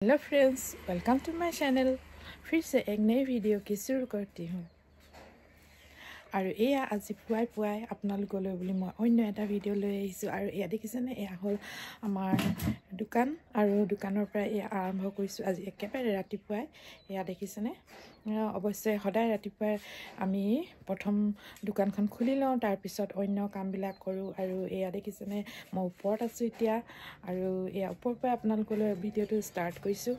Hello friends, welcome to my channel. फिर से एक नई वीडियो की शुरू करती हूँ। আৰু এয়া আজি পুৱাই আপোনালোকলৈ বুলি মই অন্য এটা ভিডিঅ' লৈ আহিছোঁ। আৰু এয়া দেখিছেনে, এয়া হ'ল আমাৰ দোকান। আৰু দোকানৰ পৰা এয়া আৰম্ভ কৰিছোঁ আজি একেবাৰে ৰাতিপুৱাই। এয়া দেখিছেনে, অৱশ্যে সদায় ৰাতিপুৱাই আমি প্ৰথম দোকানখন খুলি লওঁ, তাৰপিছত অন্য কামবিলাক কৰোঁ। আৰু এয়া দেখিছেনে, মই ওপৰত আছোঁ এতিয়া। আৰু এয়া ওপৰৰ পৰা আপোনালোকলৈ ভিডিঅ'টো ষ্টাৰ্ট কৰিছোঁ।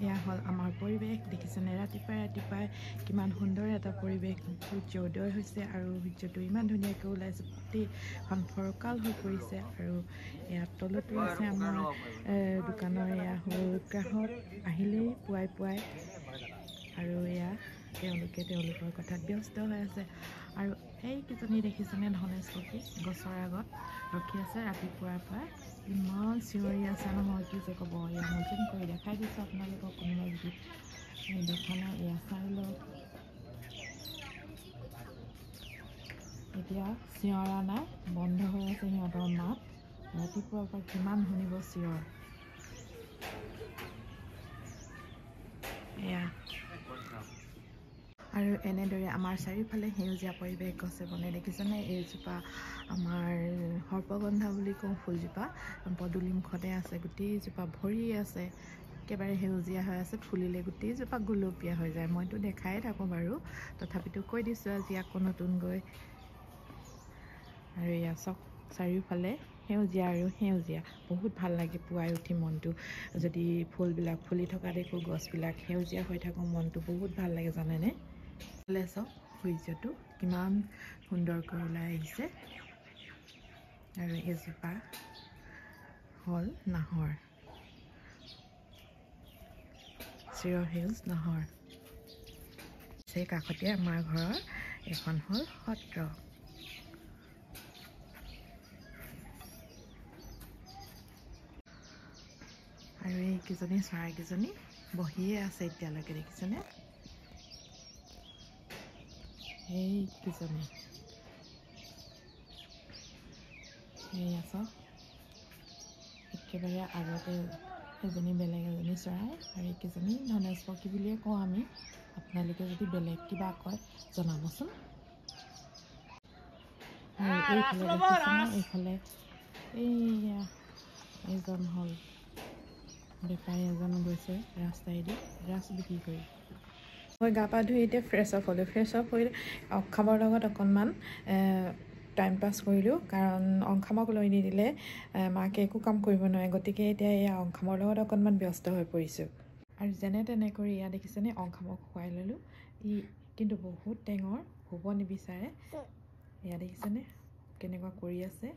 এয়া হ'ল আমাৰ পৰিৱেশ। দেখিছেনে, ৰাতিপুৱাই কিমান সুন্দৰ এটা পৰিৱেশ। সূৰ্য উদয় হৈছে আৰু সূৰ্যটো ইমান ধুনীয়াকৈ ওলাইছে, গোটেইখন ফৰকাল হৈ পৰিছে। আৰু এয়া তলতো আছে আমাৰ দোকানৰ এয়া হ'ল গ্ৰাহক আহিলেই পুৱাই। আৰু এয়া তেওঁলোকৰ কথাত ব্যস্ত হৈ আছে। আৰু এইকেইজনী দেখিছেনে, ধনেশ পক্ষী গছৰ আগত ৰখি আছে ৰাতিপুৱাৰ পৰা। ইমান চিঞৰি আছে নহয়, কি যে ক'ব। এয়া মই যেন কৰি দেখাই দিছোঁ আপোনালোকক, কোনোবাই যদি দেখা নাই এয়া চাই লওক। এতিয়া চিঞৰা নাই, বন্ধ হৈ আছে সিহঁতৰ মাত। ৰাতিপুৱাৰ পৰা কিমান শুনিব চিঞৰ। এয়া আৰু এনেদৰে আমাৰ চাৰিওফালে সেউজীয়া পৰিৱেশ, গছে বনে। দেখিছেনে, এইজোপা আমাৰ সৰ্পগন্ধা বুলি কওঁ ফুলজোপা, পদূলি মুখতে আছে। গোটেইজোপা ভৰি আছে, একেবাৰে সেউজীয়া হৈ আছে। ফুলিলে গোটেইজোপা গুলপীয়া হৈ যায়। মইতো দেখাই থাকোঁ বাৰু, তথাপিতো কৈ দিছোঁ আজি আকৌ নতুনকৈ। আৰু এয়া চক চাৰিওফালে সেউজীয়া আৰু সেউজীয়া, বহুত ভাল লাগে পুৱাই উঠি মনটো। যদি ফুলবিলাক ফুলি থকা দেখোঁ, গছবিলাক সেউজীয়া হৈ থাকোঁ, মনটো বহুত ভাল লাগে জানেনে। চক সূৰ্যটো কিমান সুন্দৰকৈ ওলাই আহিছে। আৰু এজোপা হ'ল নাহৰ, চিৰসেউজ নাহৰ। সেই কাষতে আমাৰ ঘৰৰ এখন হ'ল সত্ৰ। আৰু এইকেইজনী চৰাইকেইজনী বহিয়ে আছে এতিয়ালৈকে, দেখিছেনে। এইকেইজনী সেয়া চাওক, একেবাৰে আগতে এজনী বেলেগ এজনী চৰাই। আৰু এইকেইজনী ধনেশ পক্ষী বুলিয়ে কওঁ আমি। আপোনালোকে যদি বেলেগ কিবা কয় জনাবচোন। আৰু এইফালে এইয়া এজন হ'ল বেপাৰী এজন গৈছে ৰাস্তাইদি ৰাছ বিক্ৰী কৰি। মই গা পা ধুই এতিয়া ফ্ৰেছ অফ হ'লোঁ। অংখামৰ লগত অকণমান টাইম পাছ কৰিলোঁ, কাৰণ অংখামক লৈ নিদিলে মাকে একো কাম কৰিব নোৱাৰে। গতিকে এতিয়া এয়া অংখামৰ লগত অকণমান ব্যস্ত হৈ পৰিছোঁ। আৰু যেনে তেনে কৰি এয়া দেখিছেনে, অংখামক খুৱাই ল'লোঁ। ই কিন্তু বহুত টেঙৰ, শুব নিবিচাৰে। এয়া দেখিছেনে কেনেকুৱা কৰি আছে,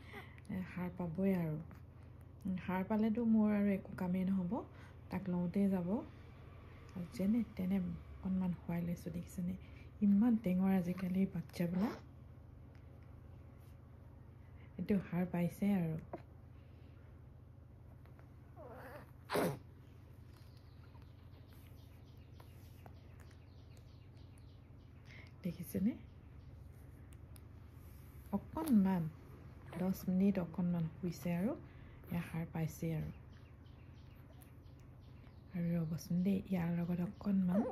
সাৰ পাবই। আৰু সাৰ পালেতো মোৰ আৰু একো কামেই নহ'ব, তাক লওঁতেই যাব। আৰু যেনে তেনে অকণমান খুৱাই লৈছোঁ। দেখিছেনে, ইমান টেঙৰ আজিকালি বাচ্ছাবিলাক। এইটো সাৰ পাইছে আৰু। দেখিছেনে, অকণমান 10 মিনিট অকণমান শুইছে আৰু এয়া সাৰ পাইছে। আৰু ৰ'বচোন দেই, ইয়াৰ লগত অকণমান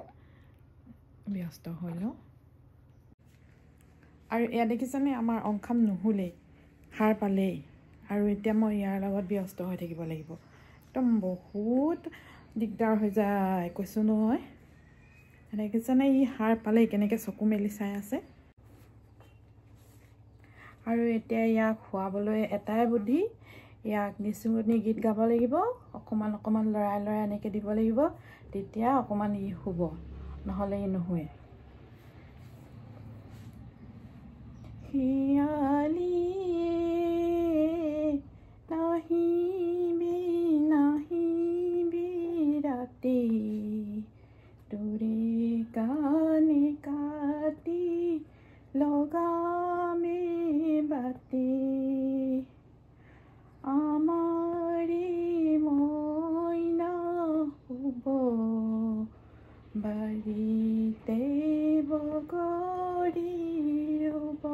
ব্যস্ত হৈ লওঁ। আৰু এয়া দেখিছেনে, আমাৰ অংখাম নুশুলেই, সাৰ পালেই। আৰু এতিয়া মই ইয়াৰ লগত ব্যস্ত হৈ থাকিব লাগিব। একদম বহুত দিগদাৰ হৈ যায়, কৈছোঁ নহয়। দেখিছেনে, ই সাৰ পালেই কেনেকৈ চকু মেলি চাই আছে। আৰু এতিয়া ইয়াক খুৱাবলৈ এটাই বুদ্ধি, ইয়াক নিচুকনি গীত গাব লাগিব। অকণমান লৰাই এনেকৈ দিব লাগিব, তেতিয়া অকণমান ই শুব, নহ'লে ই নুশুৱে। শিয়ালিয়ে নাহিবি ৰাতি, তোৰে কাণে কাটি লগামে বাতি। আমাৰে মইনা শুব বাৰীতে, বগৰী ৰুব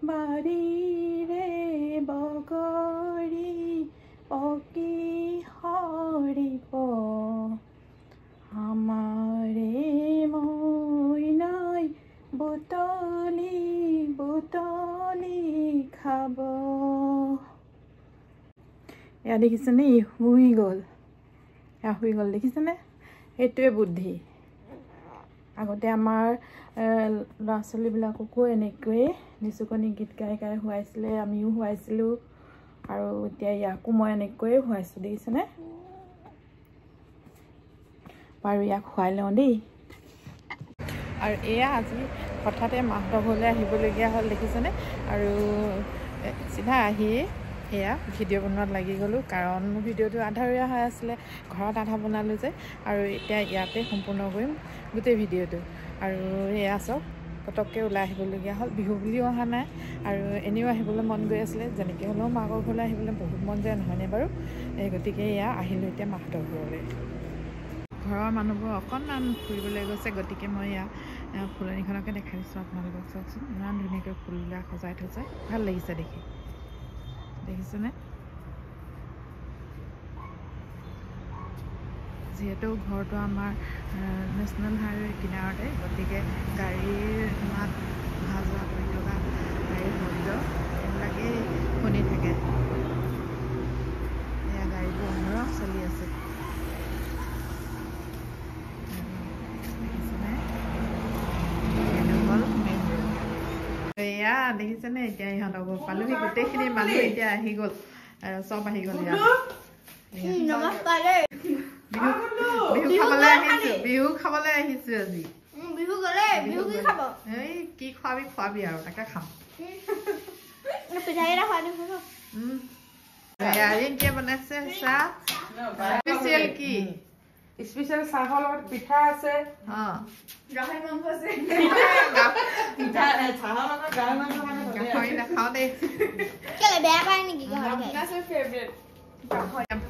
বাৰীৰে, বগৰী পকি সৰি খাব এয়া দেখিছেনে শুই গ'ল দেখিছেনে সেইটোৱে বুদ্ধি আগতে আমাৰ ল'ৰা ছোৱালীবিলাককো এনেকৈয়ে নিচুকনি গীত গাই গাই শুৱাইছিলে আমিও শুৱাইছিলোঁ আৰু এতিয়া ইয়াকো মই এনেকৈয়ে শুৱাইছোঁ দেখিছেনে বাৰু ইয়াক শুৱাই লওঁ দেই আৰু এয়া আজি হঠাতে মাহঁতৰ ঘৰলৈ আহিবলগীয়া হ'ল দেখিছেনে আৰু চিধা আহি এয়া ভিডিঅ' বনোৱাত লাগি গ'লোঁ কাৰণ ভিডিঅ'টো আধাৰীয়া হৈ আছিলে ঘৰত আধা বনালোঁ যে আৰু এতিয়া ইয়াতে সম্পূৰ্ণ কৰিম গোটেই ভিডিঅ'টো আৰু এয়া চাওক পটককৈ ওলাই আহিবলগীয়া হ'ল বিহু বুলিও অহা নাই আৰু এনেও আহিবলৈ মন গৈ আছিলে যেনেকৈ হ'লেও মাকৰ ঘৰলৈ আহিবলৈ বহুত মন যায় নহয়নে বাৰু এই গতিকে এয়া আহিলোঁ এতিয়া মাহঁতৰ ঘৰলৈ ঘৰৰ মানুহবোৰ অকণমান ফুৰিবলৈ গৈছে গতিকে মই এয়া ফুলনিখনকে দেখাই দিছোঁ আপোনালোকক চাওকচোন ইমান ধুনীয়াকৈ ফুলবিলাক সজাই থৈছে ভাল লাগিছে দেখি দেখিছেনে যিহেতু ঘৰটো আমাৰ নেশ্যনেল হাইৱে কিনাৰতে গতিকে গাড়ীৰ মাত অহা যোৱা কৰি থকা গাড়ীৰ শব্দ এইবিলাকেই শুনি থাকে এয়া গাড়ীবোৰ অনৰহ চলি আছে এয়া দেখিছেনে এতিয়া ইহঁতক পালোহি গোটেইখিনি মানুহ এতিয়া আহি গ'ল চব আহি গ'ল বিহু খাবলৈ আহিছো আজি এই কি খোৱাবি আৰু তাকে খাম এতিয়া বনাইছে চাহ স্পেচিয়েল কি স্পেচিয়েল চাহৰ লগত পিঠা আছে গাহৰি মাংস আছে নাখাওঁ দেই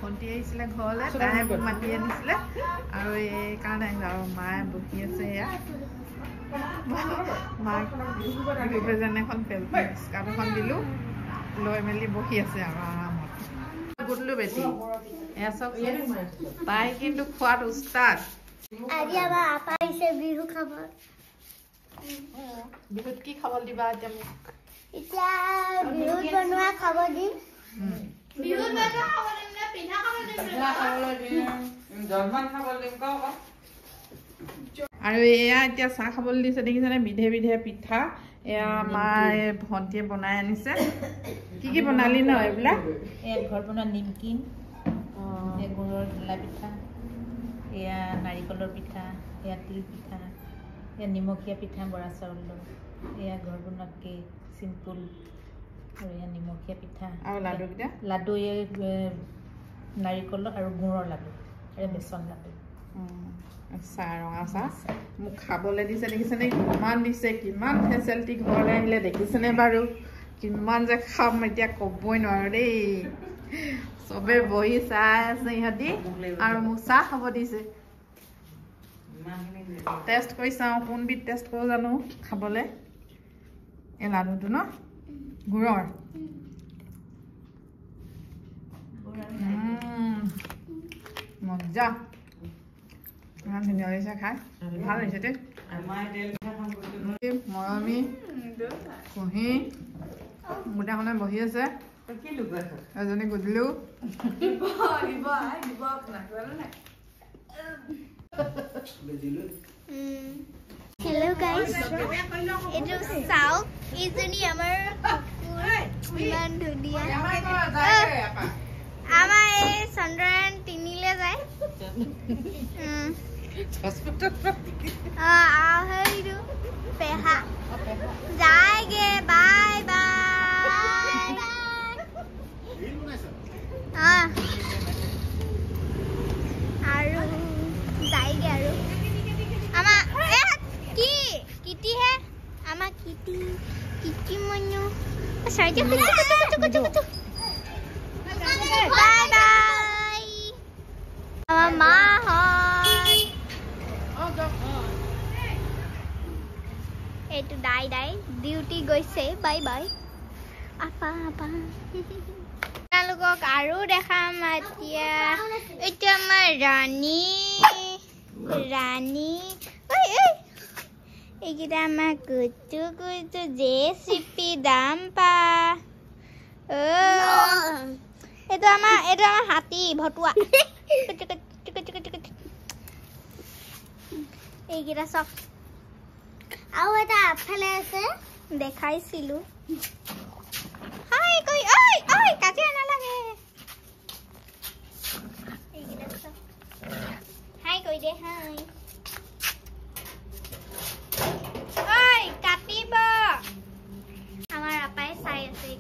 ভণ্টি আহিছিলে ঘৰলৈ তাই মাতি আনিছিলে আৰু এইকাৰণে আৰু মায়ে বহি আছে এয়া মাক প্ৰেজেণ্ট এখন স্কাৰ্ফ এখন দিলোঁ লৈ মেলি বহি আছে আৰু আৰামত গুডলো বেটি এয়া চব তাই কিন্তু খোৱাত উস্তাদ আজি আমাৰ আপা আহিছে বিহু খাব বিহুত কি খাব দিবা এতিয়া মোক এতিয়া বিহুত বনোৱা খাব দিম বিহুত বনোৱা খাব দিম নে পিঠা খাব দিম জলপান খাব দিম কওক আৰু এয়া এতিয়া চাহ খাবলৈ দিছে দেখিছেনে বিধে বিধে পিঠা এয়া মায়ে ভণ্টিয়ে বনাই আনিছে কি বনালি ন এইবিলাক এয়া ঘৰত বনোৱা নিমকিন গুড়ৰ ঢলা পিঠা এয়া নাৰিকলৰ পিঠা এয়া তিল পিঠা এয়া নিমখীয়া পিঠা বৰা চাউলৰ এয়া ঘৰত বনোৱা কেক চিম্পুল আৰু এয়া নিমখীয়া পিঠা আৰু লাডুকেইটা লাডু এই নাৰিকলৰ আৰু গুড়ৰ লাডু এয়া বেচন লাডু চাহ ৰঙা চাহ মোক খাবলৈ দিছে দেখিছেনে কিমান দিছে কিমান ফেচিলিটি ঘৰলৈ আহিলে দেখিছেনে বাৰু কিমান যে খাম এতিয়া ক'বই নোৱাৰো দেই চবে বহি চাই আছে ইহঁতি আৰু মোক চাহ খাব দিছে টেষ্ট কৰি চাওঁ কোনবিধ টেষ্ট কৰোঁ জানো খাবলৈ এই লাডুটো ন গুড়ৰ মজা ইমান ধুনীয়া লাগিছে খাই ভাল লাগিছে দেই মৰমী কুঁহি গোটাখনে বহি আছে এজনী গধূলিও হেল্ল' গাইজ এইটো চাওক এইজনী আমাৰ ইমান ধুনীয়া আমাৰ এই চন্দ্ৰায়ন 3 যায় হেৰিটো পেহা যায়গে বাই বাই আৰু যায়গে আৰু আমাৰ কি কিটিহে আমাৰ কিটি মনু চাইতে বাই বাই আমাৰ মা হয় এইটো দাই ডিউটি গৈছে বাই বাই আপা আপোনালোকক আৰু দেখাম এতিয়া আমাৰ ৰাণী এইকেইটা আমাৰ কুচু জেচিপি দাম্পা এইটো আমাৰ হাতী ভটুৱা এইকেইটা চক আৰু এটা আগফালে আছে দেখাইছিলো হাই কৈ ঐ কাজিয়া নালাগে এইকেইটা চক হাই কৈ দে হাই ঐ কাটিব আমাৰ আপাই চাই আছে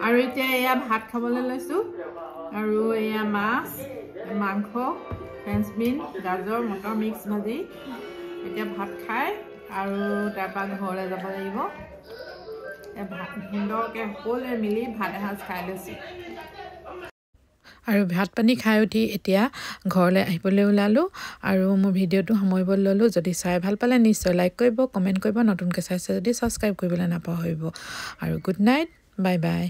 আৰু এতিয়া এয়া ভাত খাবলৈ লৈছোঁ আৰু এয়া মাছ মাংস ফ্ৰেঞ্চ বিন গাজৰ মটৰ মিক্স ভাজি এতিয়া ভাত খাই আৰু তাৰপৰা ঘৰলৈ যাব লাগিব সুন্দৰকৈ সকলোৱে মিলি ভাত এসাঁজ খাই লৈছোঁ আৰু ভাত পানী খাই উঠি এতিয়া ঘৰলৈ আহিবলৈ ওলালোঁ আৰু মোৰ ভিডিঅ'টো সামৰিবলৈ ল'লোঁ যদি চাই ভাল পালে নিশ্চয় লাইক কৰিব কমেণ্ট কৰিব নতুনকৈ চাইছে যদি ছাবস্ক্ৰাইব কৰিবলৈ নাপাহৰিব আৰু গুড নাইট বাই বাই